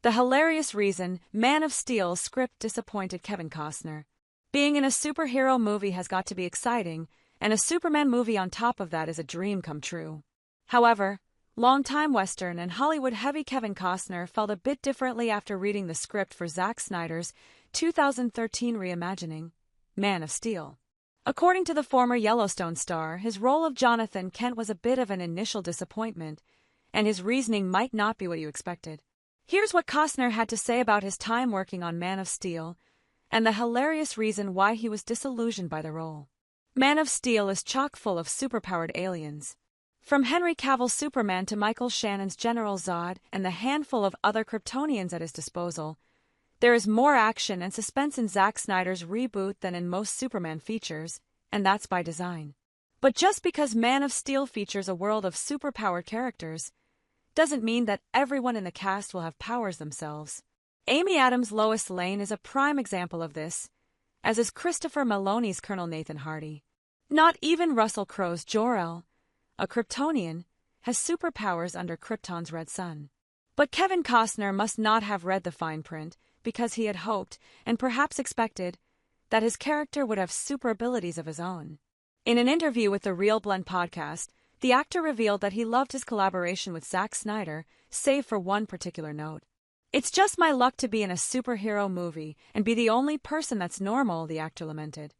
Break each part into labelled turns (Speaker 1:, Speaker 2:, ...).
Speaker 1: The hilarious reason Man of Steel's script disappointed Kevin Costner. Being in a superhero movie has got to be exciting, and a Superman movie on top of that is a dream come true. However, longtime Western and Hollywood heavy Kevin Costner felt a bit differently after reading the script for Zack Snyder's 2013 reimagining, Man of Steel. According to the former Yellowstone star, his role of Jonathan Kent was a bit of an initial disappointment, and his reasoning might not be what you expected. Here's what Costner had to say about his time working on Man of Steel, and the hilarious reason why he was disillusioned by the role. Man of Steel is chock full of superpowered aliens. From Henry Cavill's Superman to Michael Shannon's General Zod and the handful of other Kryptonians at his disposal, there is more action and suspense in Zack Snyder's reboot than in most Superman features, and that's by design. But just because Man of Steel features a world of superpowered characters, doesn't mean that everyone in the cast will have powers themselves. Amy Adams' Lois Lane is a prime example of this, as is Christopher Meloni's Colonel Nathan Hardy. Not even Russell Crowe's Jor-El, a Kryptonian, has superpowers under Krypton's red sun. But Kevin Costner must not have read the fine print, because he had hoped, and perhaps expected, that his character would have super abilities of his own. In an interview with the Real Blend podcast, the actor revealed that he loved his collaboration with Zack Snyder, save for one particular note. "It's just my luck to be in a superhero movie and be the only person that's normal," the actor lamented.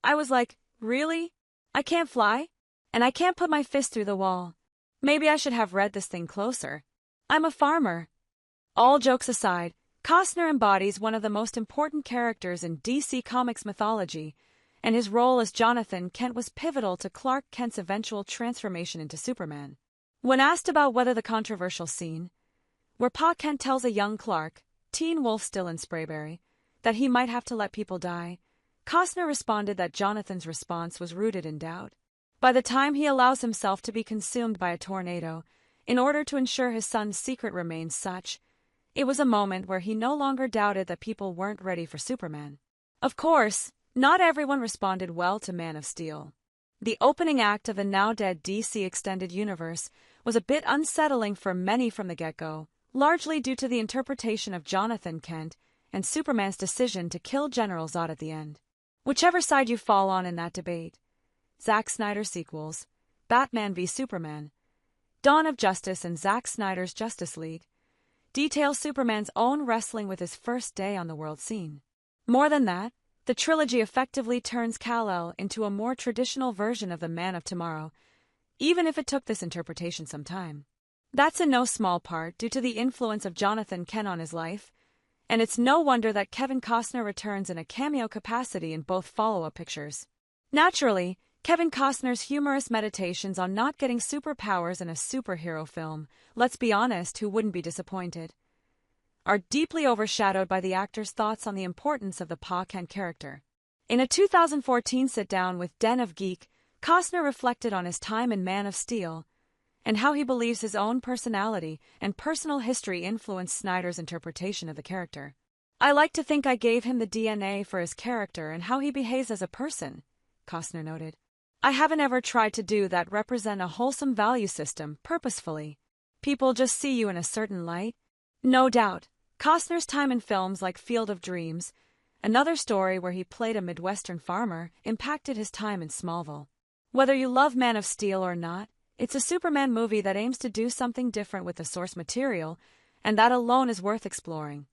Speaker 1: "I was like, really? I can't fly? And I can't put my fist through the wall. Maybe I should have read this thing closer. I'm a farmer." All jokes aside, Costner embodies one of the most important characters in DC Comics mythology, and his role as Jonathan Kent was pivotal to Clark Kent's eventual transformation into Superman. When asked about whether the controversial scene, where Pa Kent tells a young Clark, Teen Wolf still in Sprayberry, that he might have to let people die, Costner responded that Jonathan's response was rooted in doubt. By the time he allows himself to be consumed by a tornado, in order to ensure his son's secret remains such, it was a moment where he no longer doubted that people weren't ready for Superman. Of course, not everyone responded well to Man of Steel. The opening act of the now-dead DC Extended Universe was a bit unsettling for many from the get-go, largely due to the interpretation of Jonathan Kent and Superman's decision to kill General Zod at the end. Whichever side you fall on in that debate, Zack Snyder's sequels, Batman v Superman, Dawn of Justice and Zack Snyder's Justice League, detail Superman's own wrestling with his first day on the world scene. More than that, the trilogy effectively turns Kal-El into a more traditional version of the Man of Tomorrow, even if it took this interpretation some time. That's in no small part due to the influence of Jonathan Kent on his life, and it's no wonder that Kevin Costner returns in a cameo capacity in both follow-up pictures. Naturally, Kevin Costner's humorous meditations on not getting superpowers in a superhero film, let's be honest, who wouldn't be disappointed, are deeply overshadowed by the actor's thoughts on the importance of the Pa Kent character. In a 2014 sit-down with Den of Geek, Costner reflected on his time in Man of Steel, and how he believes his own personality and personal history influenced Snyder's interpretation of the character. "I like to think I gave him the DNA for his character and how he behaves as a person," Costner noted. "I haven't ever tried to do that, represent a wholesome value system purposefully. People just see you in a certain light." No doubt, Costner's time in films like Field of Dreams, another story where he played a Midwestern farmer, impacted his time in Smallville. Whether you love Man of Steel or not, it's a Superman movie that aims to do something different with the source material, and that alone is worth exploring.